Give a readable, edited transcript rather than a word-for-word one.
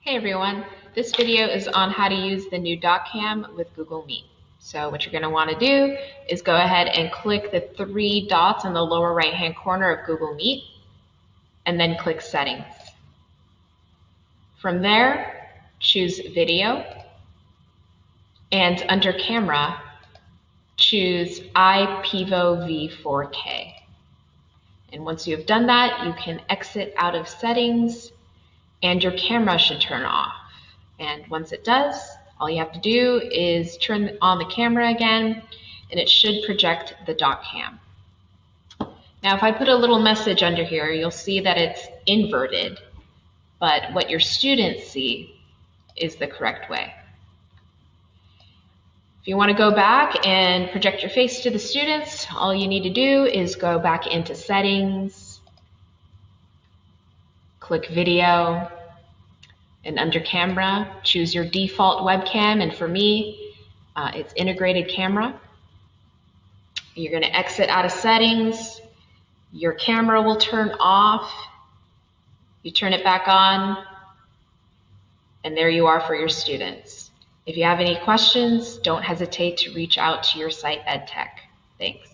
Hey everyone, this video is on how to use the new Doc Cam with Google Meet. So what you're going to want to do is go ahead and click the three dots in the lower right hand corner of Google Meet and then click Settings. From there, choose Video and under Camera, choose IPEVO V4K. And once you have done that, you can exit out of Settings and your camera should turn off. And once it does, all you have to do is turn on the camera again and it should project the Doc Cam. Now if I put a little message under here, you'll see that it's inverted, but what your students see is the correct way. If you want to go back and project your face to the students, all you need to do is go back into Settings, click Video, and under Camera, choose your default webcam, and for me, it's integrated camera. You're going to exit out of Settings, your camera will turn off, you turn it back on, and there you are for your students. If you have any questions, don't hesitate to reach out to your site EdTech. Thanks.